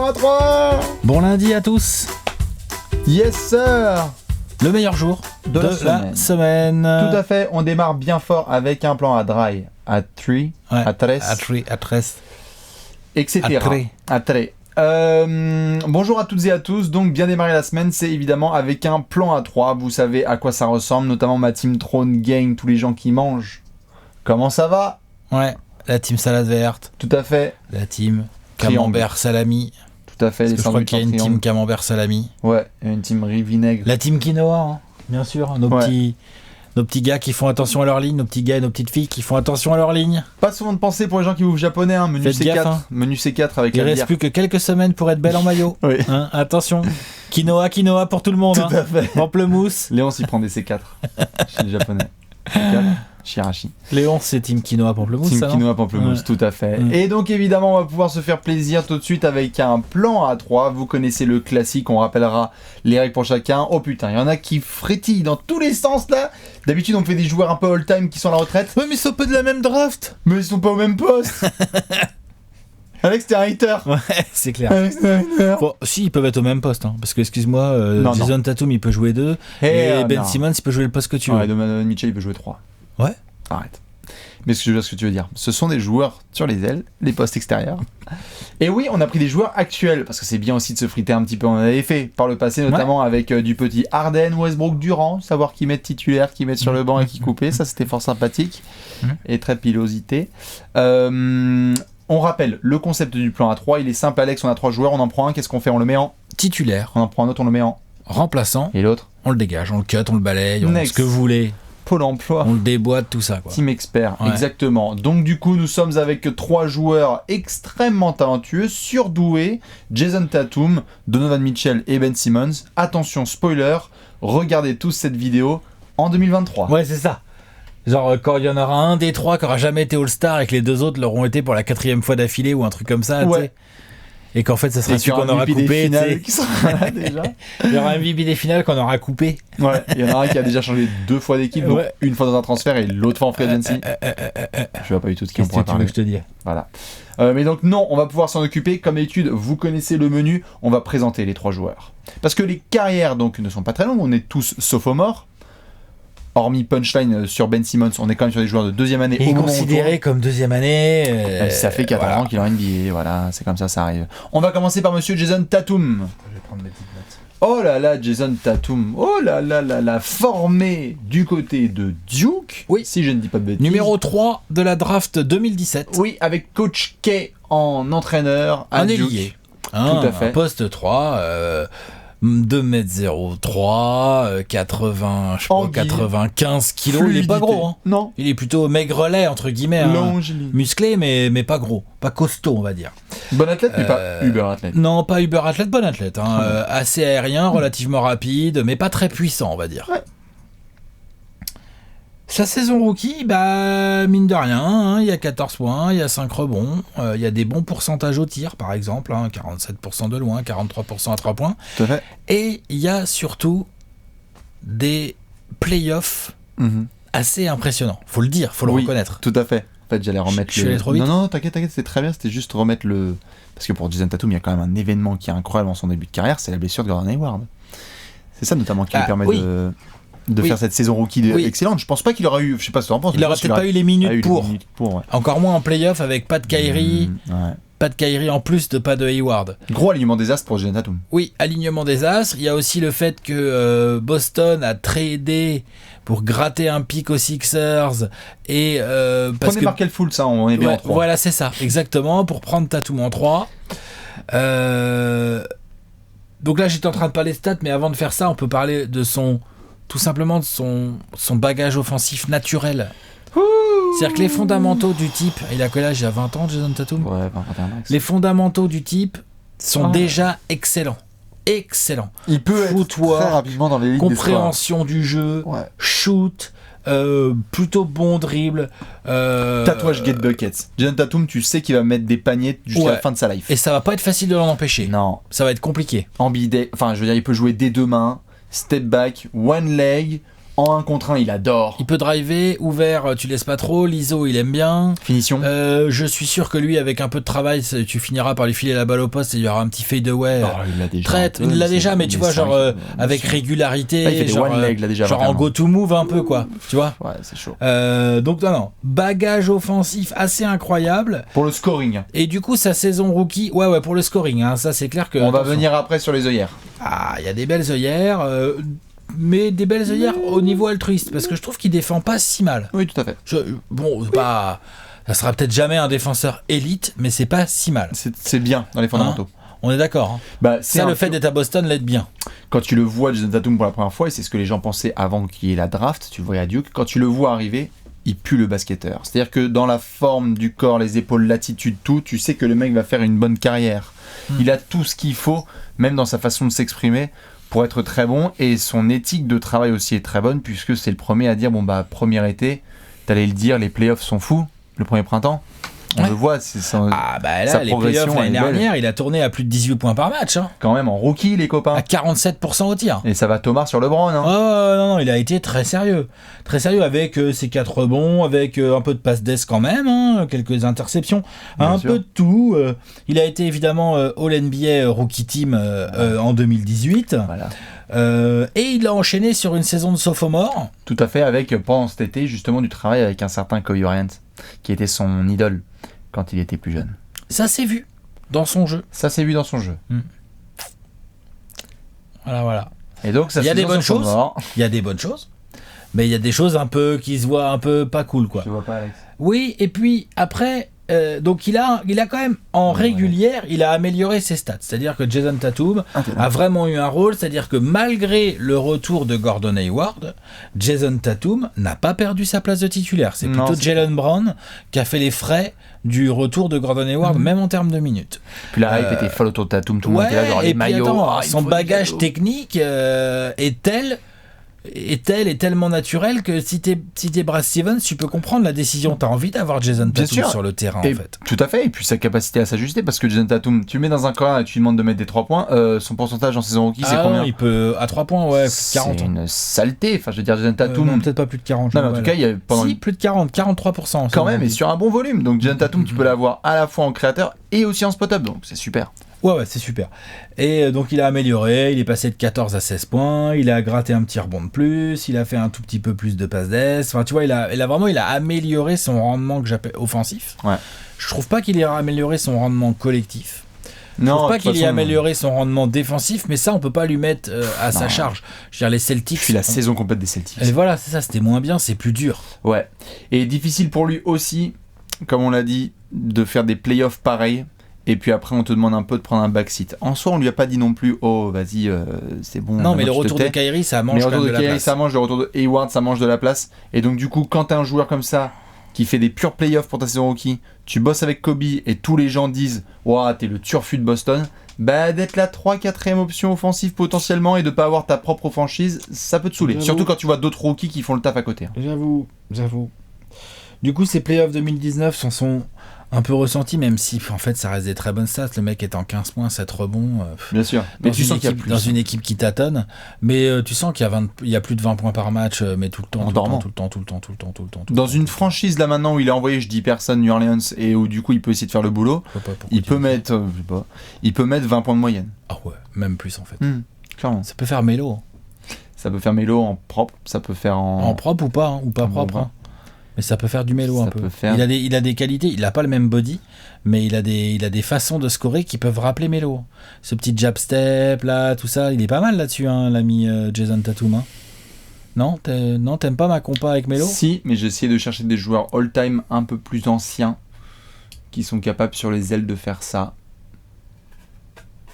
à 3. Bon lundi à tous. Yes sir. Le meilleur jour de la semaine. Tout à fait, on démarre bien fort avec un plan à dry, à 3, à 3, etc. À 3. Bonjour à toutes et à tous, donc bien démarrer la semaine, c'est évidemment avec un plan à 3, vous savez à quoi ça ressemble, notamment ma team Throne Gang, tous les gens qui mangent. Comment ça va ? Ouais, la team salade verte. Tout à fait. La team camembert salami. Tout à fait. Parce que je crois qu'il y a une team camembert salami. Ouais, et une team riz vinaigre. La team quinoa, hein, bien sûr. Nos petits gars qui font attention à leur ligne, nos petits gars et nos petites filles qui font attention à leur ligne. Pas souvent de pensée pour les gens qui bouffent japonais, hein. Menu Faites C4, gaffe, hein. Menu C4 avec la bière. Il reste plus que quelques semaines pour être belle en maillot. Oui. Hein, attention. Quinoa pour tout le monde. Tout à fait. Pamplemousse. Léon s'y prend des C4 chez les japonais. C4, Shirashi. Léon, c'est team quinoa pamplemousse. Team ça, quinoa pamplemousse, tout à fait. Et donc évidemment, on va pouvoir se faire plaisir tout de suite avec un plan à 3. Vous connaissez le classique, on rappellera les règles pour chacun. Oh putain, il y en a qui frétillent dans tous les sens là. D'habitude, on fait des joueurs un peu all-time qui sont à la retraite. Ouais, mais ils sont pas de la même draft. Mais ils sont pas au même poste. Alex, t'es un hater. Ouais, c'est clair. Alex, t'es un hater. Bon, si, ils peuvent être au même poste, hein, parce que, excuse-moi, Jason Tatum, il peut jouer 2, et Ben Simmons, il peut jouer le poste que tu veux. Ouais, Donovan Mitchell, il peut jouer 3. Ouais. Arrête. Mais je vois ce que tu veux dire. Ce sont des joueurs sur les ailes, les postes extérieurs. Et oui, on a pris des joueurs actuels, parce que c'est bien aussi de se friter un petit peu. On avait fait par le passé, notamment avec du petit Harden, Westbrook, Durant, savoir qui mettre titulaire, qui mettre sur le banc et qui couper. Ça, c'était fort sympathique et très pilosité. On rappelle le concept du plan A3. Il est simple, Alex. On a 3 joueurs, on en prend un. Qu'est-ce qu'on fait ? On le met en titulaire. On en prend un autre, on le met en remplaçant. Et l'autre ? On le dégage, on le cut, on le balaye, on ce que vous voulez. Pôle emploi. On le déboîte, tout ça, quoi. Team expert, exactement. Donc du coup, nous sommes avec 3 joueurs extrêmement talentueux, surdoués. Jason Tatum, Donovan Mitchell et Ben Simmons. Attention, spoiler, regardez tous cette vidéo en 2023. Ouais, c'est ça. Genre, quand il y en aura un des 3 qui aura jamais été All-Star et que les 2 autres l'auront été pour la 4e fois d'affilée ou un truc comme ça, tu sais. Et qu'en fait, ça sera celui qu'on aura coupé. Qui sera là, déjà. Il y aura un MVP des finales qu'on aura coupé. Ouais, il y en a un qui a déjà changé 2 fois d'équipe, donc une fois dans un transfert et l'autre fois en free agency. Je vois pas du tout de qui on pourra parler. Je te dis. Voilà. Mais donc non, on va pouvoir s'en occuper. Comme d'habitude, vous connaissez le menu. On va présenter les 3 joueurs. Parce que les carrières donc ne sont pas très longues. On est tous sophomores. Hormis Punchline sur Ben Simmons, on est quand même sur des joueurs de 2e année. Et considéré comme 2e année. Ça fait 4 ans qu'il est en NBA, voilà, c'est comme ça arrive. On va commencer par monsieur Jason Tatum. Je vais prendre mes petites notes. Oh là là, Jason Tatum. Oh là là là là, formé du côté de Duke. Oui. Si je ne dis pas de bêtises. Numéro 3 de la draft 2017. Oui, avec Coach K en entraîneur à Duke. Ailier. Tout à fait. Poste 3. 2m03, 95 kilos, il est pas gros, hein. Non. Il est plutôt maigrelet, entre guillemets, hein. Musclé, mais pas gros, pas costaud, on va dire. Bon athlète, mais pas uber athlète. Non, pas uber athlète, bon athlète, hein. Assez aérien, relativement rapide, mais pas très puissant, on va dire. Ouais. Sa saison rookie, mine de rien, hein, il y a 14 points, il y a 5 rebonds, il y a des bons pourcentages au tir, par exemple, hein, 47% de loin, 43% à 3 points. Tout à fait. Et il y a surtout des playoffs assez impressionnants. Faut le dire, faut le reconnaître. Tout à fait. En fait, j'allais remettre Je suis allé trop vite. Non, t'inquiète, c'était très bien, c'était juste remettre le... Parce que pour Jason Tatum, il y a quand même un événement qui est incroyable en son début de carrière, c'est la blessure de Gordon Hayward. C'est ça notamment qui lui permet de faire cette saison rookie excellente. Je pense pas qu'il aurait eu, je sais pas ce que tu en penses. Il aurait peut-être pas eu les minutes pour. Ouais. Encore moins en playoff avec pas de Kyrie. Pas de Kyrie en plus de pas de Hayward. Gros alignement des astres pour Jason Tatum. Oui, alignement des astres. Il y a aussi le fait que Boston a tradé pour gratter un pick aux Sixers et parce Prenez Markel Fultz, ça, on est bien en 3. Voilà, c'est ça, exactement, pour prendre Tatum en 3. Donc là, j'étais en train de parler stats, mais avant de faire ça, on peut parler de tout simplement de son bagage offensif naturel. C'est-à-dire que les fondamentaux du type, il a quel âge ? Il a 20 ans, Jason Tatum ? Ouais, 21 max. Les fondamentaux du type sont déjà excellents. Excellent. Il peut Footwork, être très rapidement dans les ligues compréhension du jeu, shoot, plutôt bon dribble. Tatouage get buckets. Jason Tatum, tu sais qu'il va mettre des paniers jusqu'à la fin de sa life. Et ça va pas être facile de l'en empêcher. Non. Ça va être compliqué. Enfin, je veux dire, il peut jouer des 2 mains, step back, one leg, En 1 contre 1, il adore. Il peut driver, ouvert, tu laisses pas trop. L'ISO, il aime bien. Finition. Je suis sûr que lui, avec un peu de travail, tu finiras par lui filer la balle au poste et il y aura un petit fadeaway. Il l'a déjà. Il l'a déjà, mais tu vois, genre avec régularité. Il fait des one leg, là déjà. Genre en go to move un peu, quoi. Tu vois. Ouais, c'est chaud. Donc non. Bagage offensif assez incroyable. Pour le scoring. Et du coup, sa saison rookie, ouais, pour le scoring, hein, ça c'est clair que. On va venir après sur les œillères. Ah, il y a des belles œillères. Mais des belles œillères au niveau altruiste, parce que je trouve qu'il défend pas si mal. Oui, tout à fait. Ça sera peut-être jamais un défenseur élite, mais c'est pas si mal. C'est bien dans les fondamentaux. On est d'accord. Ça, le fait d'être à Boston l'aide bien. Quand tu le vois, Jason Tatum, pour la première fois, et c'est ce que les gens pensaient avant qu'il y ait la draft, tu le voyais à Duke, quand tu le vois arriver, il pue le basketteur. C'est-à-dire que dans la forme du corps, les épaules, l'attitude, tout, tu sais que le mec va faire une bonne carrière. Il a tout ce qu'il faut, même dans sa façon de s'exprimer, pour être très bon, et son éthique de travail aussi est très bonne, puisque c'est le premier à dire, premier été, t'allais le dire, les playoffs sont fous, le premier printemps, on le voit, c'est sa les progression playoffs l'année dernière, il a tourné à plus de 18 points par match. Hein. Quand même, en rookie, les copains. À 47% au tir. Et ça va Thomas sur LeBron. Hein. Non, il a été très sérieux. Très sérieux avec ses 4 rebonds, avec un peu de passe d'ess quand même, hein, quelques interceptions, peu de tout. Il a été évidemment All-NBA Rookie Team en 2018. Voilà. Et il a enchaîné sur une saison de sophomore. Tout à fait, avec pendant cet été justement du travail avec un certain Kobe Bryant, qui était son idole quand il était plus jeune. Ça s'est vu dans son jeu. Voilà. Et donc ça, il y a des bonnes choses. Il y a des bonnes choses, mais il y a des choses un peu qui se voient un peu pas cool, quoi. Tu vois pas, Alex? Oui, et puis après. Donc il a quand même en régulière, il a amélioré ses stats. C'est-à-dire que Jason Tatum a vraiment eu un rôle. C'est-à-dire que malgré le retour de Gordon Hayward, Jason Tatum n'a pas perdu sa place de titulaire. C'est plutôt Jaylen Brown qui a fait les frais du retour de Gordon Hayward, même en termes de minutes. Puis la hype était folle autour de Tatum, tout le monde était là, genre les maillots. Son bagage technique est tellement naturel que si t'es Brad Stevens, tu peux comprendre la décision. T'as envie d'avoir Jason Tatum sur le terrain, en fait. Tout à fait, et puis sa capacité à s'ajuster, parce que Jason Tatum, tu le mets dans un corner et tu lui demandes de mettre des 3 points, son pourcentage en saison rookie, c'est combien? Il peut, à 3 points, plus de 40. C'est une saleté, enfin je veux dire, Jason Tatum... non, peut-être pas plus de 40. Non, mais en tout cas, il y a pendant... Si, plus de 40, 43%. Quand même, et sur un bon volume, donc Jason Tatum, tu peux l'avoir à la fois en créateur et aussi en spot-up, donc c'est super. Ouais, c'est super. Et donc il a amélioré, il est passé de 14 à 16 points, il a gratté un petit rebond de plus, il a fait un tout petit peu plus de passes d'ess. Enfin, tu vois, il a amélioré son rendement que j'appelle offensif. Ouais. Je trouve pas qu'il ait amélioré son rendement collectif. Je trouve pas qu'il ait amélioré son rendement défensif, mais ça, on peut pas lui mettre à sa charge. Je veux dire, les Celtics... Puis la saison complète des Celtics. Et voilà, c'est ça, c'était moins bien, c'est plus dur. Ouais. Et difficile pour lui aussi, comme on l'a dit, de faire des playoffs pareils. Et puis après, on te demande un peu de prendre un backseat. En soi, on lui a pas dit non plus, oh, vas-y, c'est bon. Non, mais le retour de Kyrie, ça mange quand même de la place. Le retour de Hayward, ça mange de la place. Et donc, du coup, quand t'as un joueur comme ça, qui fait des purs playoffs pour ta saison rookie, tu bosses avec Kobe et tous les gens disent, ouah, t'es le turfu de Boston, d'être la 3-4e option offensive potentiellement et de pas avoir ta propre franchise, ça peut te saouler. Surtout quand tu vois d'autres rookies qui font le taf à côté. J'avoue. Du coup, ces playoffs 2019 sont un peu ressentis, même si en fait ça reste des très bonnes stats. Le mec est en 15 points, 7 rebonds. Bien sûr. Mais tu sens qu'il y a plus. Dans une équipe qui tâtonne. Mais tu sens qu'il y a plus de 20 points par match, mais tout le temps. Dans une franchise là maintenant où il a envoyé, je dis personne, New Orleans, et où du coup il peut essayer de faire le boulot, il peut mettre 20 points de moyenne. Ah ouais, même plus en fait. Clairement. Ça peut faire mélo. Ça peut faire mélo en propre, ça peut faire en propre ou pas, hein, ou pas propre. Hein. Mais ça peut faire du mélo un peu. Il a des qualités, il a pas le même body, mais il a des façons de scorer qui peuvent rappeler mélo. Ce petit jab step là, tout ça, il est pas mal là-dessus, hein, l'ami Jason Tatum. Hein. Non, t'aimes pas ma compa avec mélo? Si, mais j'ai essayé de chercher des joueurs all-time un peu plus anciens qui sont capables sur les ailes de faire ça.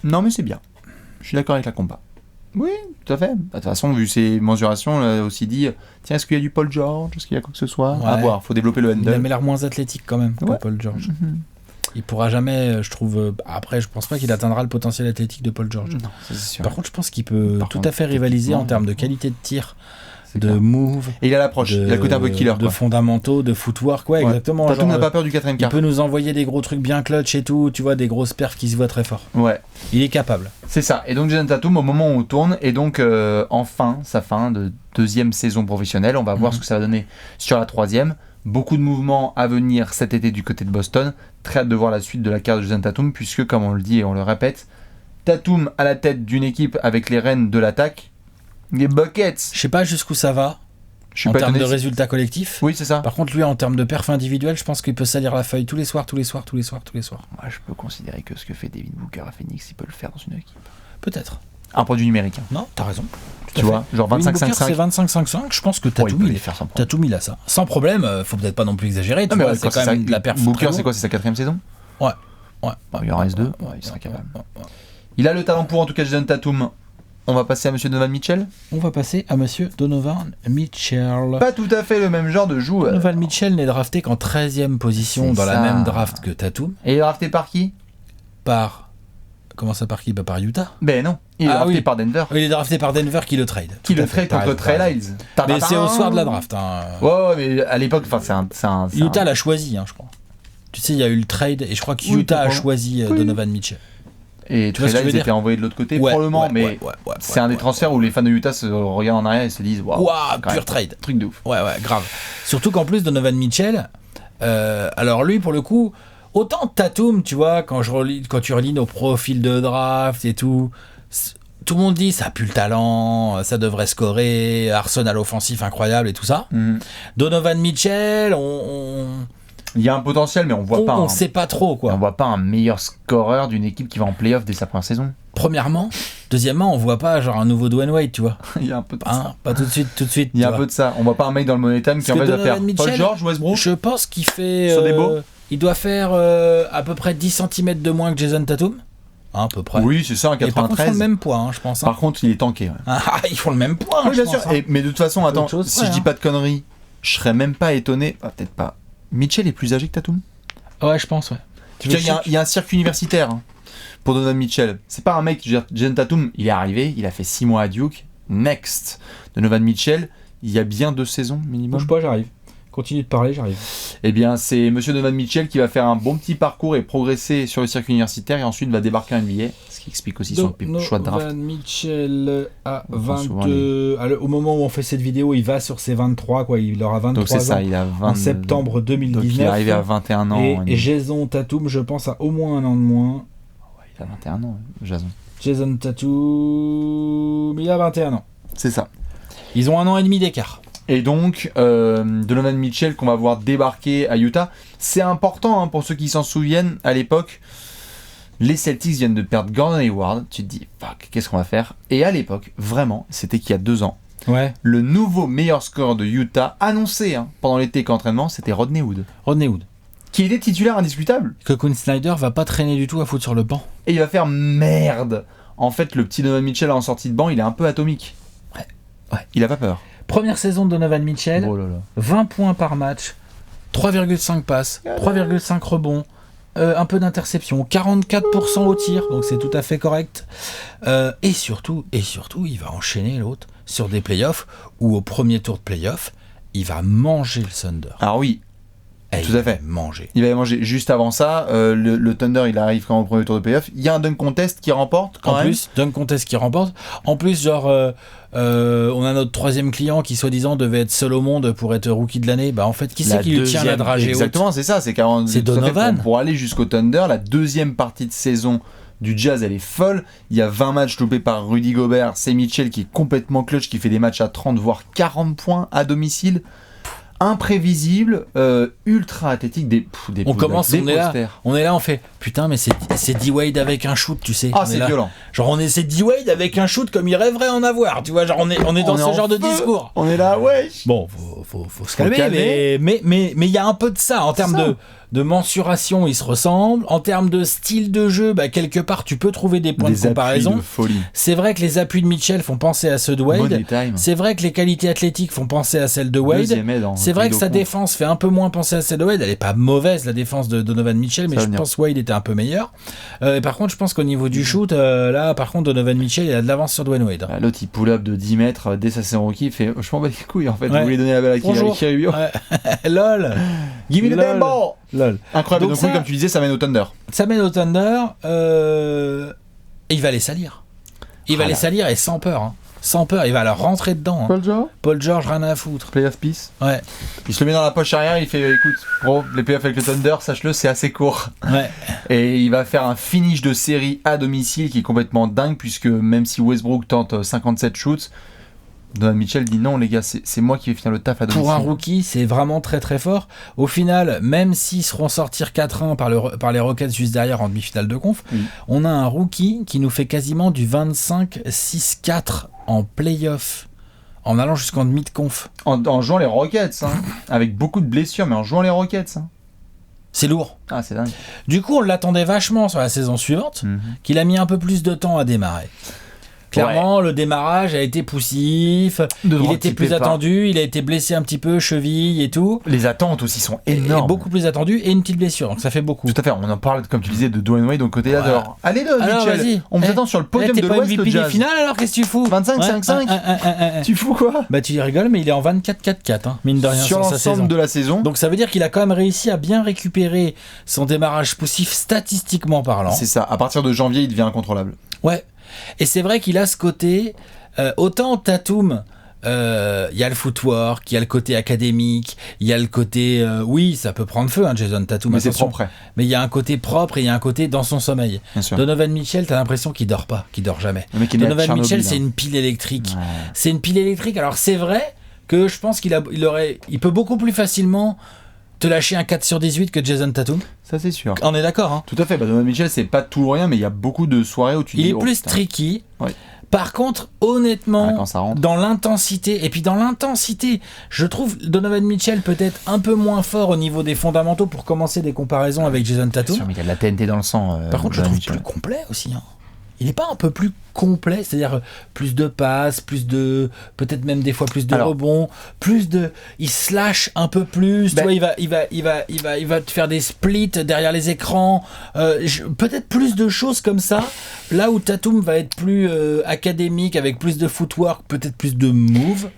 Non, mais c'est bien. Je suis d'accord avec la compa. Oui, tout à fait. De toute façon, vu ses mensurations, on a aussi dit, tiens, est-ce qu'il y a du Paul George? Est-ce qu'il y a quoi que ce soit? À voir, faut développer le handle. Il a l'air moins athlétique quand même que Paul George. Il pourra jamais, je trouve... Après, je pense pas qu'il atteindra le potentiel athlétique de Paul George. Non, ça, c'est sûr. Par contre, je pense qu'il peut tout à fait rivaliser en termes de qualité de tir c'est de clair. move, Et il a l'approche, il a le côté un peu killer. de quoi. fondamentaux, de footwork, ouais, exactement. Tatum genre, n'a pas peur du quatrième il quart. peut nous envoyer des gros trucs bien clutch et tout, tu vois, des grosses perfs qui se voient très fort. Ouais, Il est capable. c'est ça. Et donc Jason Tatum, au moment où on tourne, et donc enfin sa fin de deuxième saison professionnelle, on va voir ce que ça va donner sur la troisième. Beaucoup de mouvements à venir cet été du côté de Boston. Très hâte de voir la suite de la carrière de Jason Tatum, puisque comme on le dit et on le répète, Tatum à la tête d'une équipe avec les rênes de l'attaque, les Buckets. Je sais pas jusqu'où ça va Je suis en pas termes étonné. de résultats collectifs. Oui, c'est ça. Par contre, lui, en termes de perf individuel, je pense qu'il peut salir la feuille tous les soirs. Moi, je peux considérer que ce que fait Devin Booker à Phoenix, il peut le faire dans une équipe. Peut-être. Un produit numérique. Hein. Non, t'as raison. Tu vois, genre Devin Booker, 25-5-5. c'est 25-5-5. Je pense que Ouais, il Tatum, peut il les faire sans problème. Tatum, il a ça. Sans problème, faut peut-être pas non plus exagérer. Non, Tu mais vois, ouais, c'est quand même de la perf. Booker, très c'est quoi? C'est sa quatrième saison? Ouais. Bon, il en reste deux. Ouais, il sera capable. Il a le talent pour, en tout cas, Jason Tatum. On va passer à Monsieur Donovan Mitchell. On va passer à Monsieur Donovan Mitchell. Pas tout à fait le même genre de joueur. Donovan Mitchell n'est drafté qu'en 13e position C'est dans la ça. même draft que Tatum. Et il est drafté par qui? Par. Comment ça, par qui? Bah, par Utah. Ben non. Il est Ah drafté oui. par Denver. Il est drafté par Denver qui le trade. Qui Tout à le fait, trade contre t'as raison. Trey Lyles. Mais c'est au soir de la draft. Hein. Ouais, mais à l'époque, enfin, c'est un. Utah l'a choisi, hein, je crois. Tu sais, il y a eu le trade et je crois que Oui, Utah a probablement. choisi Oui. Donovan Mitchell. Et Tu vois Trey ce que je veux Lyles dire était envoyé de l'autre côté, Ouais, probablement, ouais, mais ouais, c'est un des transferts où les fans de Utah se regardent en arrière et se disent waouh, Waouh, quand pur même, trade. truc de ouf. Ouais, grave. Surtout qu'en plus, Donovan Mitchell, alors lui, pour le coup, autant Tatum, tu vois, quand tu relis nos profils de draft et tout, tout le monde dit ça pue le talent, ça devrait scorer, arsenal offensif incroyable et tout ça. Donovan Mitchell, Il y a un potentiel, mais on voit pas. on sait pas trop, quoi. On voit pas un meilleur scoreur d'une équipe qui va en playoff dès sa première saison. Premièrement. Deuxièmement, on voit pas genre un nouveau Dwayne Wade, tu vois. Il y a un peu de Hein, ça. pas tout de suite. Il y a tu un vois. peu de ça. On voit pas un mec dans le Money Time qui en Parce fait que va faire Donovan Paul Mitchell, George, Westbrook. Je pense qu'il fait. Sur des beaux. Il doit faire à peu près 10 cm de moins que Jason Tatum. Hein, à peu près. Oui, c'est ça, un Et par contre, ils font 93. le même poids, hein, je pense. Hein. Par contre, il est tanké. Ouais. Ah, ils font le même poids, Oui, je bien sûr. pense, hein. Mais de toute façon, attends, autre chose si près, je dis hein. pas de conneries, je serais même pas étonné. Ah, peut-être pas. Mitchell est plus âgé que Tatum. Ouais, je pense, ouais. Tu vois, il y a un circuit universitaire hein, pour Donovan Mitchell. C'est pas un mec, Jason Tatum, il est arrivé, il a fait 6 mois à Duke. Next. Donovan Mitchell, il y a bien 2 saisons minimum. Bouge pas, j'arrive. Continue de parler, j'arrive. Eh bien, c'est Monsieur Donovan Mitchell qui va faire un bon petit parcours et progresser sur le circuit universitaire et ensuite va débarquer en NBA, ce qui explique aussi son choix de draft. Donovan Mitchell à On prend souvent 22. Au moment où on fait cette vidéo, il va sur ses 23, quoi. Il aura 23 Donc c'est ça, ans. il a 20... En septembre 2019. Donc il est arrivé à 21 ans. Et Jason Tatum, je pense, a au moins un an de moins. Il a 21 ans, Jason. Jason Tatum, il a 21 ans. C'est ça. Ils ont un an et demi d'écart. Et donc, Donovan Mitchell qu'on va voir débarquer à Utah, c'est important hein, pour ceux qui s'en souviennent, à l'époque, les Celtics viennent de perdre Gordon Hayward, tu te dis, fuck, qu'est-ce qu'on va faire? Et à l'époque, vraiment, c'était qu'il y a 2 ans, Ouais. le nouveau meilleur scoreur de Utah, annoncé hein, pendant l'été qu'entraînement, c'était Rodney Hood, Rodney Hood. qui était titulaire indiscutable. Que Quinn Snyder va pas traîner du tout à foutre sur le banc. Et il va faire merde. En fait, le petit Donovan Mitchell en sortie de banc, il est un peu atomique. Ouais. Il a pas peur. Première saison de Donovan Mitchell, Oh là là. 20 points par match, 3,5 passes, 3,5 rebonds, un peu d'interception, 44% au tir, donc c'est tout à fait correct. Et surtout, il va enchaîner l'autre sur des playoffs où au premier tour de playoffs, il va manger le Thunder. Alors oui, Et tout il à fait. va manger. il va manger. Juste avant ça, le Thunder, il arrive quand même au premier tour de playoff. Il y a un dunk contest qui remporte quand En même. plus, dunk contest qui remporte. En plus, genre, on a notre troisième client qui, soi-disant, devait être seul au monde pour être rookie de l'année. Bah, en fait, qui c'est qui lui tient la dragée haute? Exactement, c'est ça. C'est tout à fait, Donovan. pour aller jusqu'au Thunder, la deuxième partie de saison du Jazz, elle est folle. Il y a 20 matchs loupés par Rudy Gobert. C'est Mitchell qui est complètement clutch, qui fait des matchs à 30 voire 40 points à domicile. Imprévisible, ultra athlétique, des On commence, des on est là. posters. On est là, on fait putain, mais c'est D-Wade avec un shoot, tu sais. Ah, On est c'est là. violent. Genre, c'est D-Wade avec un shoot comme il rêverait en avoir, tu vois. Genre, on est dans ce en genre de feu. discours. On est là, ouais. Bon, faut se calmer, calmer. mais il y a un peu de ça en termes ça. de mensuration, ils se ressemblent. En termes de style de jeu, bah, quelque part, tu peux trouver des points Des de comparaison. appuis de folie. C'est vrai que les appuis de Mitchell font penser à ceux de Wade. Money time. C'est vrai que les qualités athlétiques font penser à celles de Wade. Deuxième aide en C'est vrai que judo sa contre. défense fait un peu moins penser à celle de Wade. Elle est pas mauvaise, la défense de Donovan Mitchell, mais Ça va je venir. pense Wade était un peu meilleur. Et par contre, je pense qu'au niveau du shoot, là, par contre, Donovan Mitchell, il a de l'avance sur Dwayne Wade. L'autre, il pull-up de 10 mètres dès sa saison rookie, il fait je m'en bats les couilles en fait, Ouais. vous voulez donner la balle à qui Bonjour. Rubio. Ouais. Lol. Give me the damn ball. Lol. Incroyable, Donc donc oui, ça- comme tu disais, ça mène au Thunder. Ça mène au Thunder. Et il va les salir. Il va Ah les là. salir et sans peur. Hein. Sans peur, il va leur rentrer dedans. Hein. George, Paul George, rien à foutre. playoff piece. Ouais. Il se le met dans la poche arrière, il fait écoute, bro, les playoffs avec le Thunder, sache-le, c'est assez court. Ouais. Et il va faire un finish de série à domicile qui est complètement dingue, puisque même si Westbrook tente 57 shoots, Donovan Mitchell dit non, les gars, c'est moi qui vais finir le taf à domicile. Pour un rookie, c'est vraiment très très fort. Au final, même s'ils seront sortir 4-1 par les Rockets juste derrière en demi-finale de conf, Oui. on a un rookie qui nous fait quasiment du 25-6-4 en playoff, en allant jusqu'en demi de conf. En jouant les Rockets, hein, avec beaucoup de blessures, mais en jouant les Rockets. Hein. C'est lourd. Ah, c'est dingue. Du coup, on l'attendait vachement sur la saison suivante, qu'il a mis un peu plus de temps à démarrer. Clairement, le démarrage a été poussif, il était plus attendu, il a été blessé un petit peu, cheville et tout. Les attentes aussi sont Et énormes. beaucoup plus attendu, et une petite blessure, donc ça fait beaucoup. Tout à fait, on en parle, comme tu disais, de Dwayne Wade, donc côté là Voilà. dehors. Allez, Donovan Alors, Mitchell, vas-y. on vous attend sur le podium T'es de pas l'Ouest, le MVP des Jazz. finales, alors qu'est-ce que tu fous 25, 5. Tu fous quoi? Bah tu rigoles, mais il est en 24-4-4, hein, mine de rien, Sur sur sa saison. l'ensemble de la saison. Donc ça veut dire qu'il a quand même réussi à bien récupérer son démarrage poussif statistiquement parlant. C'est ça, à partir de janvier, il devient incontrôlable. Ouais. Et c'est vrai qu'il a ce côté, autant Tatum, il y a le footwork, il y a le côté académique, il y a le côté, oui, ça peut prendre feu, hein, Jason Tatum, Mais c'est attention. propre, Mais il y a un côté propre et il y a un côté dans son sommeil. bien sûr. Donovan Mitchell, t'as l'impression qu'il dort pas, qu'il dort jamais. Le mec, il est à Donovan Tchernobyl, Mitchell, c'est hein. une pile électrique. Ouais. C'est une pile électrique. Alors c'est vrai que je pense il peut beaucoup plus facilement te lâcher un 4 sur 18 que Jason Tatum. Ça, c'est sûr. On est d'accord, hein. Tout à fait, bah, Donovan Mitchell, c'est pas tout ou rien, mais il y a beaucoup de soirées où tu Il dis. est oh, plus putain. tricky. Ouais. Par contre, Ah, honnêtement, quand ça rentre. dans l'intensité, et puis dans l'intensité, je trouve Donovan Mitchell peut-être un peu moins fort au niveau des fondamentaux pour commencer des comparaisons avec Jason Bien Tatum. sûr, mais il y a de la TNT dans le sang. Par contre, je le Donovan trouve Mitchell. plus complet aussi. Hein. Il n'est pas un peu plus complet, c'est-à-dire plus de passes, plus de, peut-être même des fois plus de Alors, rebonds, plus de, il slash un peu plus. Ben, tu vois, il va te faire des splits derrière les écrans. Peut-être plus de choses comme ça. Là où Tatum va être plus académique avec plus de footwork, peut-être plus de moves.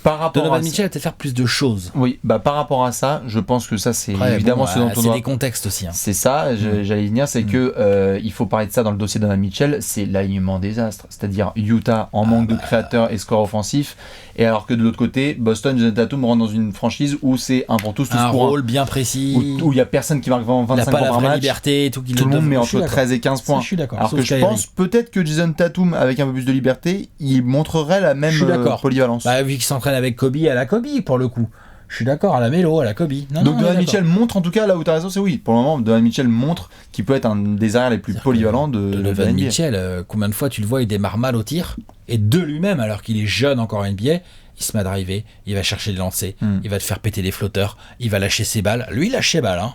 Par rapport Donovan à Mitchell va te faire plus de choses. Oui, bah par rapport à ça, je pense que ça c'est Après, évidemment bon, ce dont on c'est doit. des contextes aussi. Hein. C'est ça, j'allais y venir, c'est que il faut parler de ça dans le dossier de Donovan Mitchell, c'est l'alignement des astres, c'est-à-dire Utah en manque de créateurs et score offensif, et alors que de l'autre côté, Boston, Jason Tatum rentre dans une franchise où c'est un pour tous, tous Un pour rôle bien précis. où il y a personne qui marque Il n'a 25 pas points la par vraie match, liberté et tout. tout le monde met entre 13 et 15 points. Je suis d'accord. Alors Sauf que je Kyrie. pense peut-être que Jason Tatum, avec un peu plus de liberté, il montrerait la même Je suis d'accord. polyvalence. Bah, vu qu'il s'entraîne avec Kobe à la Kobe, pour le coup. Je suis d'accord, à la Mélo, à la Kobe. Non, Donc non, on est Donovan d'accord. Mitchell montre en tout cas là où tu as raison, c'est oui. Pour le moment, Donovan Mitchell montre qu'il peut être un des arrières les plus C'est-à-dire polyvalents de Donovan la NBA. Mitchell, combien de fois tu le vois, il démarre mal au tir, et de lui-même, alors qu'il est jeune encore en NBA, il se met à driver, il va chercher les lancers, il va te faire péter les flotteurs, il va lâcher ses balles. Lui, il lâche ses balles. Hein.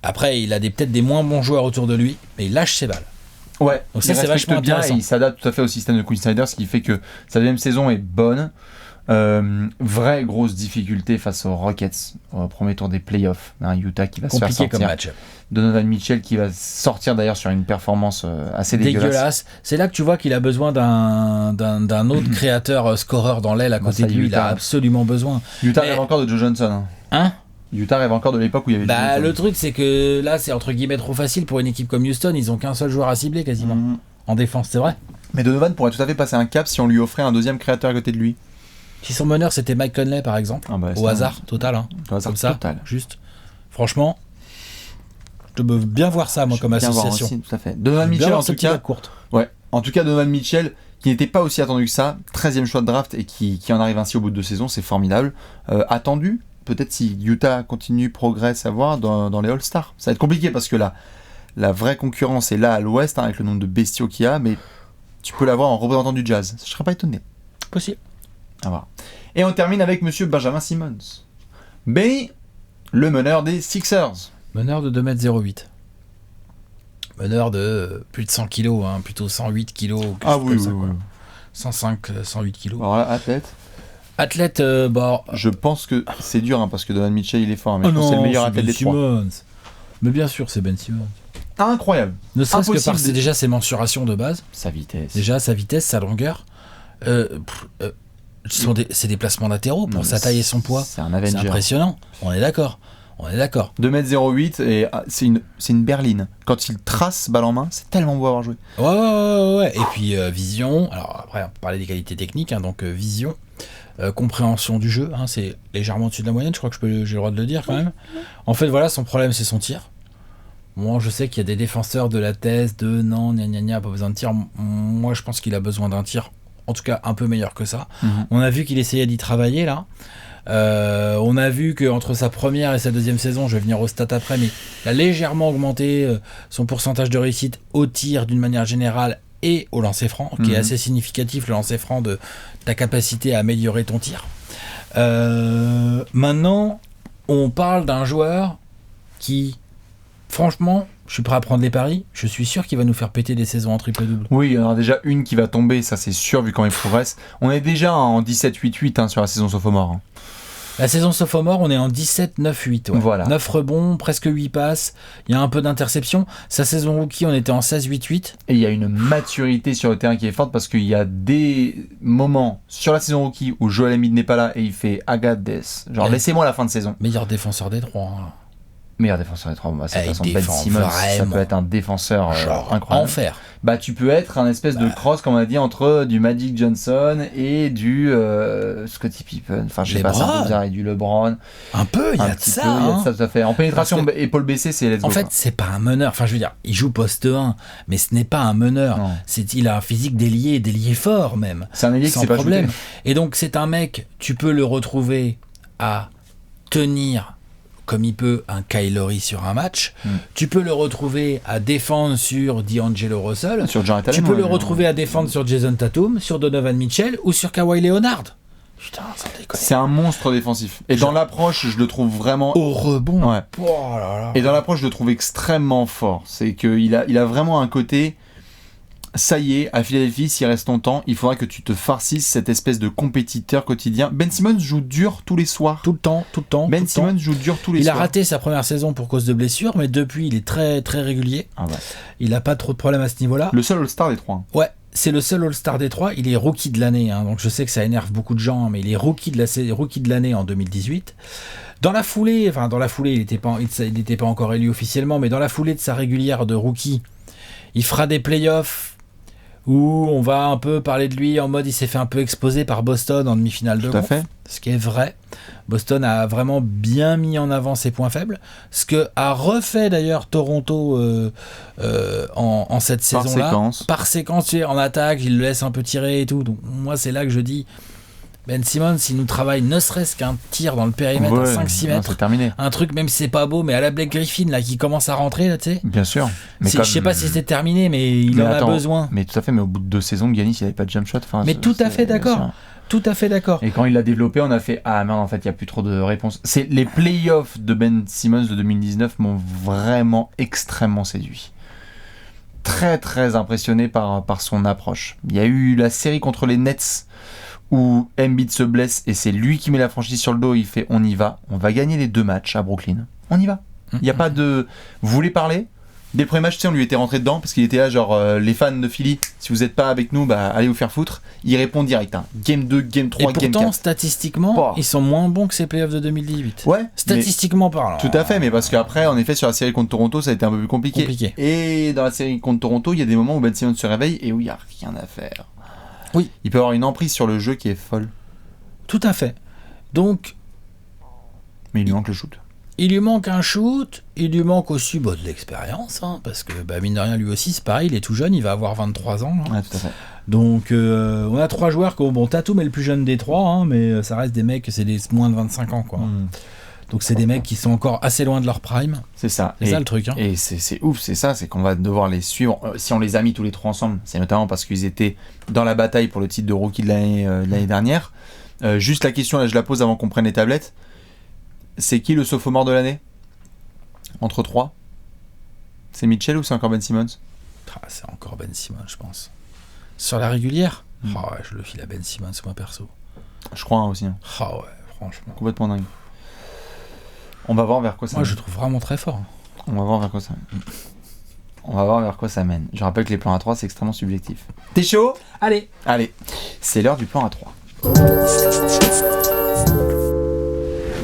Après, il a peut-être des moins bons joueurs autour de lui, mais il lâche ses balles. Ouais, Donc il ça, c'est respecte vachement bien intéressant. et il s'adapte tout à fait au système de Quinn Snyder, ce qui fait que sa deuxième saison est bonne. Vraie grosse difficulté face aux Rockets au premier tour des playoffs. Utah qui va se Compliqué faire comme sortir. match. Donovan Mitchell qui va sortir d'ailleurs sur une performance assez dégueulasse. Dégueulasse. C'est là que tu vois qu'il a besoin d'un autre créateur scoreur dans l'aile à Bah, côté ça, de lui. Il Utah. a absolument besoin. Utah Mais- rêve encore de Joe Johnson. Hein. Hein? Utah rêve encore de l'époque où il y avait Joe Bah, Johnson. le truc, c'est que là, c'est entre guillemets trop facile pour une équipe comme Houston. Ils ont qu'un seul joueur à cibler quasiment. Mhm. En défense, c'est vrai. Mais Donovan pourrait tout à fait passer un cap si on lui offrait un deuxième créateur à côté de lui. Si son meneur c'était Mike Conley par exemple, Ah bah, au c'est hasard total, hein, Au hasard comme ça, total. juste. Franchement, je peux bien voir ça moi Je comme veux bien voir association. aussi, tout à fait. Donovan Bien Mitchell voir en cette tout petite cas. vague courte. Ouais. En tout cas, Donovan Mitchell, qui n'était pas aussi attendu que ça, 13e choix de draft et qui en arrive ainsi au bout de 2 saisons, c'est formidable. Attendu, peut-être si Utah continue, progresse à voir dans les All-Stars. Ça va être compliqué parce que la vraie concurrence est là à l'ouest, hein, avec le nombre de bestiaux qu'il y a, mais tu peux l'avoir en représentant du jazz. Je serais pas étonné. Possible. À voir. Et on termine avec monsieur Benjamin Simmons. Benny, le meneur des Sixers. Meneur de 2m08. Meneur de plus de 100 kilos, hein, plutôt 108 kilos. quelque Ah chose oui, comme ça, oui, quoi. oui. 105, 108 kilos. Alors là, athlète. Athlète, bah. Je pense que c'est dur, hein, parce que Donovan Mitchell, il est fort, mais Oh je pense que c'est le non, meilleur c'est athlète Ben des trois. Simmons. Mais bien sûr, c'est Ben Simmons. incroyable. Ne serait-ce que Impossible par déjà ses mensurations de base. Sa vitesse. Déjà, sa vitesse, sa longueur. C'est des placements latéraux pour sa taille et son poids. C'est un Avenger. C'est impressionnant. On est d'accord. 2m08 et c'est une berline. Quand il trace balle en main, c'est tellement beau à avoir joué. Ouais. Et puis vision. Alors après, on peut parler des qualités techniques. Donc vision, compréhension du jeu. C'est légèrement au-dessus de la moyenne. Je crois que j'ai le droit de le dire quand même. En fait, voilà, son problème, c'est son tir. Moi, je sais qu'il y a des défenseurs de la thèse de non, gna, pas besoin de tir. Moi, je pense qu'il a besoin d'un tir. En tout cas, un peu meilleur que ça. On a vu qu'il essayait d'y travailler là. On a vu qu'entre sa première et sa deuxième saison, je vais venir au stat après, mais il a légèrement augmenté son pourcentage de réussite au tir d'une manière générale et au lancer franc, qui est assez significatif, le lancer franc de ta capacité à améliorer ton tir. Maintenant, on parle d'un joueur qui, franchement, je suis prêt à prendre les paris. Je suis sûr qu'il va nous faire péter des saisons en triple-double. Oui, il y en aura déjà une qui va tomber, ça c'est sûr, vu comment il progresse. On est déjà en 17-8-8 sur la saison sophomore. La saison sophomore, on est en 17-9-8. Ouais. Voilà. 9 rebonds, presque 8 passes. Il y a un peu d'interception. Sa saison rookie, on était en 16-8-8. Et il y a une maturité sur le terrain qui est forte parce qu'il y a des moments sur la saison rookie où Joel Embiid n'est pas là et il fait I got this. Genre, laissez-moi la fin de saison. Meilleur défenseur des trois. Meilleur défenseur des trois. C'est de toute façon Ben Simmons. Ça vraiment. peut être un défenseur incroyable. Enfer. Bah, tu peux être un espèce de cross, comme on a dit, entre du Magic Johnson et du Scottie Pippen. Enfin, je sais pas, c'est un peu bizarre, et du LeBron. Un peu, il y a de ça. Il y a de ça tout à fait. En pénétration, épaule baissée, c'est let's go. En fait, c'est pas un meneur. Enfin, je veux dire, il joue poste 1, mais ce n'est pas un meneur. Il a un physique d'ailier fort même. C'est un ailier qui sans sait pas problème. shooter. Et donc, c'est un mec, tu peux le retrouver à tenir comme il peut un Kyle Lowry sur un match. Tu peux le retrouver à défendre sur D'Angelo Russell. Sur Jarrett Allen, tu peux le retrouver à défendre sur Jason Tatum, sur Donovan Mitchell ou sur Kawhi Leonard. Putain, ça déconne. C'est un monstre défensif. Et dans l'approche, je le trouve vraiment... Au rebond. Ouais. Oh là là. Et dans l'approche, je le trouve extrêmement fort. C'est qu'il a vraiment un côté... Ça y est, à Philadelphie, s'il reste longtemps, il faudra que tu te farcisses cette espèce de compétiteur quotidien. Ben Simmons joue dur tous les soirs. Tout le temps. Ben Simmons joue dur tous les soirs. Il a raté sa première saison pour cause de blessure, mais depuis, il est très très régulier. Ah ouais. Il n'a pas trop de problèmes à ce niveau-là. Le seul All-Star des trois. Ouais, c'est le seul All-Star des trois. Il est rookie de l'année, donc je sais que ça énerve beaucoup de gens, mais il est rookie de l'année en 2018. Dans la foulée, il n'était pas encore élu officiellement, mais dans la foulée de sa régulière de rookie, il fera des playoffs où on va un peu parler de lui en mode il s'est fait un peu exposer par Boston en demi-finale de conf, ce qui est vrai. Boston a vraiment bien mis en avant ses points faibles, ce que a refait d'ailleurs Toronto en cette saison-là. Par séquence, en attaque, il le laisse un peu tirer et tout. Donc moi c'est là que je dis Ben Simmons, s'il nous travaille ne serait-ce qu'un tir dans le périmètre à 5-6 mètres, c'est terminé. Un truc, même si c'est pas beau, mais à la Blake Griffin là, qui commence à rentrer, là, tu sais. Bien sûr. Mais je sais pas si c'est terminé, mais il en a besoin. Mais tout à fait, mais au bout de 2 saisons, Giannis, il avait pas de jump shot. Mais tout à fait d'accord. Tout à fait d'accord. Et quand il l'a développé, on a fait ah merde, en fait, il n'y a plus trop de réponses. C'est les playoffs de Ben Simmons de 2019 m'ont vraiment extrêmement séduit. Très très impressionné par son approche. Il y a eu la série contre les Nets où Embiid se blesse et c'est lui qui met la franchise sur le dos. Il fait on y va, on va gagner les 2 matchs à Brooklyn. On y va. Il n'y a pas de. Vous voulez parler? Dès le premier match, tu sais, on lui était rentré dedans parce qu'il était là, genre les fans de Philly, si vous n'êtes pas avec nous, bah allez vous faire foutre. Il répond direct. Game 2, Game 3, Game 4. Et pourtant, statistiquement, ils sont moins bons que ces playoffs de 2018. Ouais. Statistiquement parlant. Tout à fait, mais parce qu'après, en effet, sur la série contre Toronto, ça a été un peu plus compliqué. Et dans la série contre Toronto, il y a des moments où Ben Simmons se réveille et où il n'y a rien à faire. Oui. Il peut avoir une emprise sur le jeu qui est folle. Tout à fait. Donc. Mais il lui manque le shoot. Il lui manque un shoot, il lui manque aussi de l'expérience, parce que mine de rien, lui aussi, c'est pareil, il est tout jeune, il va avoir 23 ans. Ouais, tout à fait. Donc, on a 3 joueurs, Tatum est le plus jeune des 3, mais ça reste des mecs, c'est des moins de 25 ans, quoi. Donc, c'est des mecs qui sont encore assez loin de leur prime. C'est ça. C'est ça le truc. Et c'est ouf, c'est qu'on va devoir les suivre. Si on les a mis tous les 3 ensemble, c'est notamment parce qu'ils étaient dans la bataille pour le titre de rookie de l'année dernière. Juste la question, là, je la pose avant qu'on prenne les tablettes. C'est qui le sophomore de l'année? Entre 3? C'est Mitchell ou c'est encore Ben Simmons? C'est encore Ben Simmons, je pense. Sur la régulière, je le file à Ben Simmons, moi perso. Je crois aussi. Ouais, franchement. Complètement dingue. On va voir vers quoi ça. Moi, je trouve vraiment très fort. On va voir vers quoi ça. On va voir vers quoi ça mène. Je rappelle que les plans A3, c'est extrêmement subjectif. T'es chaud ? Allez. Allez, c'est l'heure du plan A3.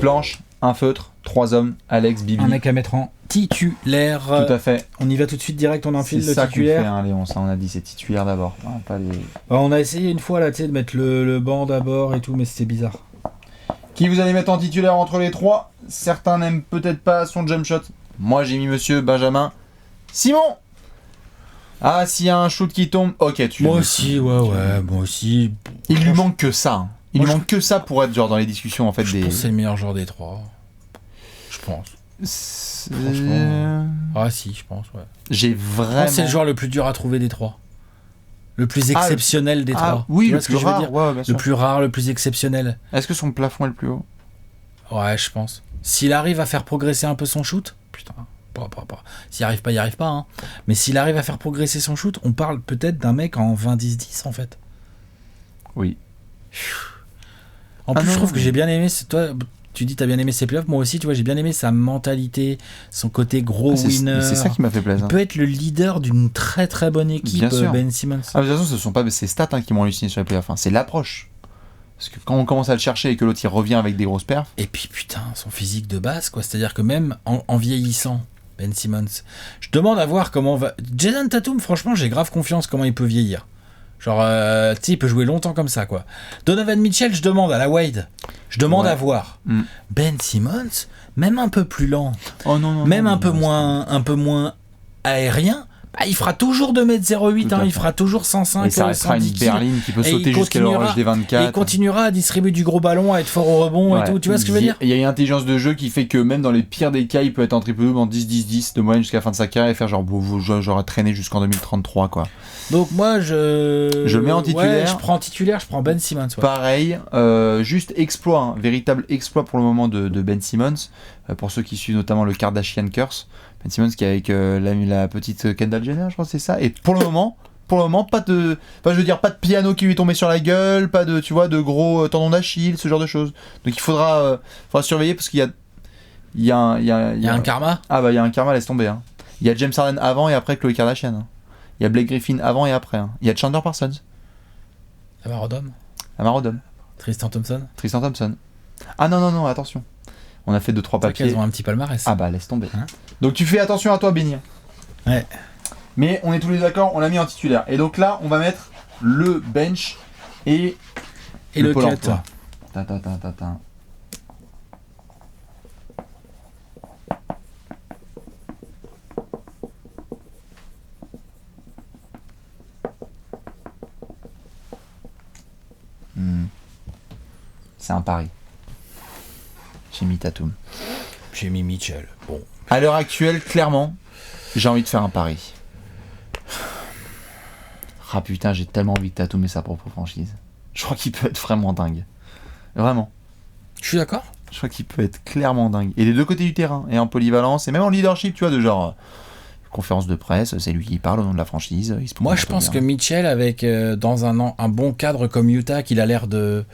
Planche, un feutre, 3 hommes, Alex, Bibi. Un mec à mettre en titulaire. Tout à fait. On y va tout de suite direct, on enfile C'est le ça qu'on fait, titulaire. hein, Léon. Ça, on a dit, c'est titulaire d'abord. Hein, pas les... On a essayé une fois là, tu sais, de mettre le banc d'abord et tout, mais c'était bizarre. Qui vous allez mettre en titulaire entre les 3 ? Certains n'aiment peut-être pas son jump shot. Moi, j'ai mis monsieur Benjamin Simon. Ah, s'il y a un shoot qui tombe, ok, tu Moi le mets. aussi, ouais, moi aussi. Il lui manque que ça. Hein. Il Moi, lui manque que ça pour être genre dans les discussions en fait Je des. pense que c'est le meilleur joueur des 3. Je pense. Franchement. Franchement. Ah si, je pense, ouais. J'ai Je vraiment. pense que c'est le joueur le plus dur à trouver des 3. Le plus exceptionnel des 3. Ah oui, Tu vois le ce que plus je veux rare. dire Ouais, bien sûr. Le plus rare, le plus exceptionnel. Est-ce que son plafond est le plus haut ? Ouais, je pense. S'il arrive à faire progresser un peu son shoot, putain, pas. S'il arrive pas, il arrive pas. Hein. Mais s'il arrive à faire progresser son shoot, on parle peut-être d'un mec en 20-10-10 en fait. Oui. En plus, je trouve que j'ai bien aimé. Toi, tu dis t'as bien aimé ses playoffs. Moi aussi, tu vois, j'ai bien aimé sa mentalité, son côté gros winner. C'est ça qui m'a fait plaisir. Il peut être le leader d'une très très bonne équipe, Bien sûr. Ben Simmons. Ah, mais de toute façon, ce sont pas ses stats hein, qui m'ont halluciné sur les playoffs. Hein. C'est l'approche. Parce que quand on commence à le chercher et que l'autre il revient avec des grosses perfs. Et puis putain, son physique de base, quoi. C'est-à-dire que même en vieillissant, Ben Simmons, je demande à voir comment va. Jason Tatum, franchement, j'ai grave confiance comment il peut vieillir. Genre, tu sais, il peut jouer longtemps comme ça, quoi. Donovan Mitchell, je demande à la Wade. Je demande à voir. Ben Simmons, même un peu plus lent, même un peu moins aérien. Bah, il fera toujours 2m08, hein, il fera toujours 105, et ça restera 110 une berline qui peut et sauter jusqu'à l'orage des 24. Et il continuera à distribuer du gros ballon, à être fort au rebond et tout. Tu vois ce que je veux dire ? Il y a une intelligence de jeu qui fait que même dans les pires des cas, il peut être en triple-double en 10-10-10 de moyenne jusqu'à la fin de sa carrière et faire genre traîné jusqu'en 2033 quoi. Donc moi je le mets en titulaire. Ouais, je prends en titulaire, je prends Ben Simmons. Ouais. Pareil, juste exploit, hein, véritable exploit pour le moment de Ben Simmons. Pour ceux qui suivent notamment le Kardashian Curse. Ben Simmons qui est avec la petite Kendall Jenner, je crois que c'est ça. Et pour le moment, pas de piano qui lui est tombé sur la gueule, pas de, tu vois, de gros tendons d'Achille, ce genre de choses. Donc il faudra surveiller parce qu'il y a un karma. Ah bah il y a un karma, laisse tomber. Hein. Il y a James Harden avant et après Khloé Kardashian. Hein. Il y a Blake Griffin avant et après. Hein. Il y a Chandler Parsons. Amar Odom. Tristan Thompson. Ah non, attention. On a fait 2-3 papiers. Elles ont un petit palmarès. Ah bah laisse tomber. Hein. Donc tu fais attention à toi, Benny. Ouais. Mais on est tous les d'accord, on l'a mis en titulaire. Et donc là, on va mettre le bench et le pôle cut. emploi. C'est un pari. J'ai mis Tatum. J'ai mis Mitchell. Bon. À l'heure actuelle, clairement, j'ai envie de faire un pari. Ah putain, j'ai tellement envie que Tatum ait sa propre franchise. Je crois qu'il peut être vraiment dingue. Vraiment. Je suis d'accord. Je crois qu'il peut être clairement dingue. Et des deux côtés du terrain. Et en polyvalence. Et même en leadership, tu vois, de genre... conférence de presse, c'est lui qui parle au nom de la franchise. Moi, je pense que Mitchell, avec dans un bon cadre comme Utah, qu'il a l'air de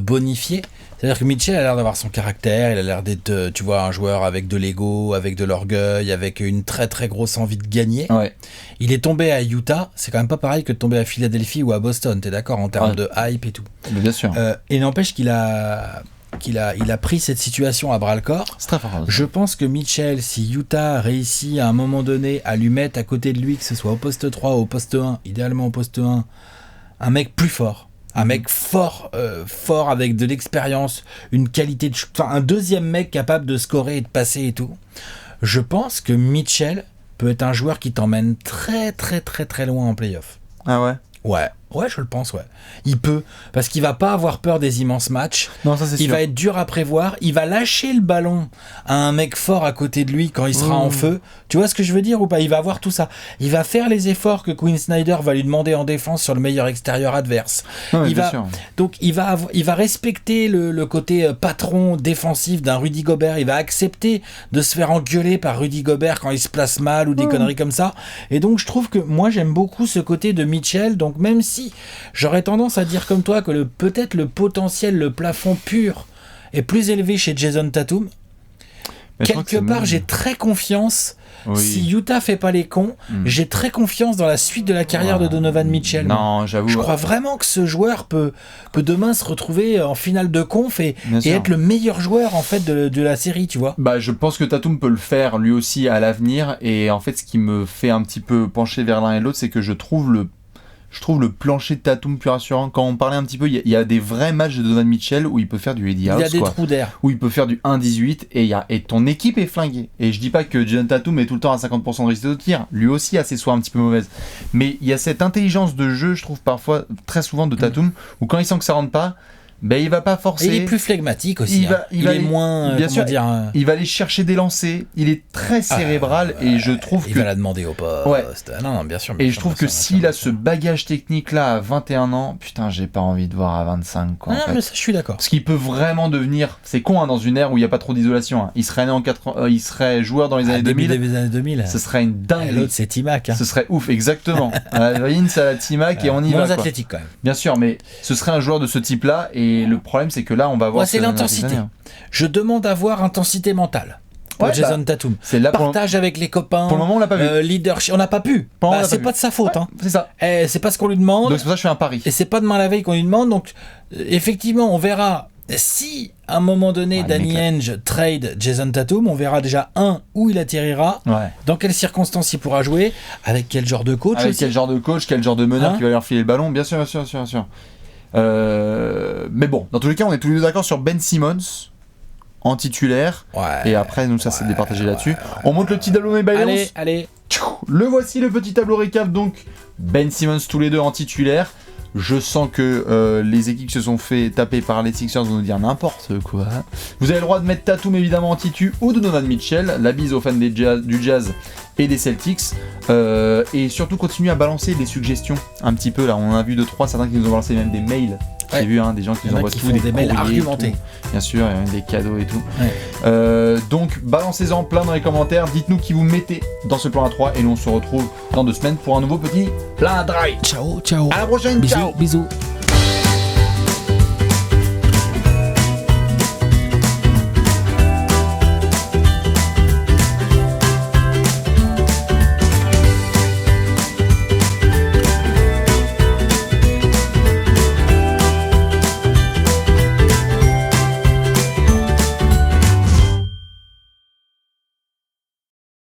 bonifier. C'est-à-dire que Mitchell a l'air d'avoir son caractère, il a l'air d'être, tu vois, un joueur avec de l'ego, avec de l'orgueil, avec une très très grosse envie de gagner. Ouais. Il est tombé à Utah, c'est quand même pas pareil que de tomber à Philadelphie ou à Boston, t'es d'accord, en termes de hype et tout. Mais bien sûr. Et n'empêche qu'il a pris cette situation à bras-le-corps. C'est très fort. Je pense que Mitchell, si Utah réussit à un moment donné à lui mettre à côté de lui, que ce soit au poste 3 ou au poste 1, idéalement au poste 1, un mec plus fort, un mec fort avec de l'expérience, une qualité de un deuxième mec capable de scorer et de passer et tout. Je pense que Mitchell peut être un joueur qui t'emmène très très très très loin en play-off. Ah ouais. Ouais, je le pense, ouais. Il peut, parce qu'il va pas avoir peur des immenses matchs. Non, ça c'est sûr. Il va être dur à prévoir. Il va lâcher le ballon à un mec fort à côté de lui quand il sera en feu. Tu vois ce que je veux dire ou pas ? Il va avoir tout ça. Il va faire les efforts que Quinn Snyder va lui demander en défense sur le meilleur extérieur adverse. Non, bien sûr. Donc il va respecter le côté patron défensif d'un Rudy Gobert. Il va accepter de se faire engueuler par Rudy Gobert quand il se place mal ou des conneries comme ça. Et donc je trouve que moi j'aime beaucoup ce côté de Mitchell. Donc même si j'aurais tendance à dire comme toi que peut-être le potentiel, le plafond pur est plus élevé chez Jason Tatum. Quelque part, j'ai très confiance Oui. Si Utah fait pas les cons, j'ai très confiance dans la suite de la carrière de Donovan Mitchell. Non, j'avoue. Je crois vraiment que ce joueur peut demain se retrouver en finale de conf et être le meilleur joueur en fait de la série, tu vois. Bah, je pense que Tatum peut le faire lui aussi à l'avenir. Et en fait, ce qui me fait un petit peu pencher vers l'un et l'autre, c'est que je trouve le plancher de Tatum plus rassurant. Quand on parlait un petit peu, il y a des vrais matchs de Donovan Mitchell où il peut faire du Eddie House. Il y a des trous d'air. Où il peut faire du 1-18 et ton équipe est flinguée. Et je dis pas que Jason Tatum est tout le temps à 50% de risque de tir. Lui aussi a ses soirs un petit peu mauvaises. Mais il y a cette intelligence de jeu, je trouve parfois, très souvent de Tatum, où quand il sent que ça rentre pas, ben il va pas forcer. Et il est plus flegmatique aussi. Il est moins. Bien sûr, il va aller chercher des lancers. Il est très cérébral et je trouve il va la demander au poste. Ouais. Non, bien sûr. Et je trouve que s'il a ce bagage technique là à 21 ans, putain, j'ai pas envie de voir à 25 quoi. Non, mais ça, je suis d'accord. Parce qu'il peut vraiment devenir. C'est con hein, dans une ère où il y a pas trop d'isolation. Hein. Il serait né en il serait joueur dans les années 2000. Les années 2000. Ce serait une dinguerie. L'autre c'est T-Mac. Hein. Ce serait ouf, exactement. Vince à la T-Mac et on y va. Moins athlétique quand même. Bien sûr, mais ce serait un joueur de ce type là et le problème c'est que là on va voir. C'est l'intensité. Je demande à voir intensité mentale. Pour Jason Tatum. C'est là partage avec les copains. Pour le moment, on l'a pas vu. Leadership, on n'a pas pu. C'est pas de sa faute. Hein. C'est ça. C'est pas ce qu'on lui demande. Donc c'est pour ça que je fais un pari. Et c'est pas demain la veille qu'on lui demande. Donc effectivement, on verra si à un moment donné Danny Ainge trade Jason Tatum. On verra déjà où il atterrira, dans quelles circonstances il pourra jouer, avec quel genre de coach. Avec quel genre de coach, quel genre de meneur qui va leur filer le ballon. Bien sûr, bien sûr. Mais bon, dans tous les cas, on est tous les deux d'accord sur Ben Simmons en titulaire. Et après, nous, ça s'est départagé là-dessus. On monte le petit tableau mes balance. Allez. Le voici, le petit tableau récap. Donc, Ben Simmons tous les deux en titulaire. Je sens que les équipes se sont fait taper par les Sixers vont nous dire n'importe quoi. Vous avez le droit de mettre Tatum évidemment en titu ou de Donovan Mitchell. La bise aux fans du Jazz et des Celtics. Et surtout continuer à balancer des suggestions un petit peu là. On en a vu 2-3, certains qui nous ont balancé même des mails. J'ai vu des gens qui nous envoient tout, des mails argumentés. Bien sûr, il y a même des cadeaux et tout. Donc balancez-en plein dans les commentaires. Dites-nous qui vous mettez dans ce plan A3 et nous on se retrouve dans 2 semaines pour un nouveau petit plan A dry. Ciao. À la prochaine. Bisous.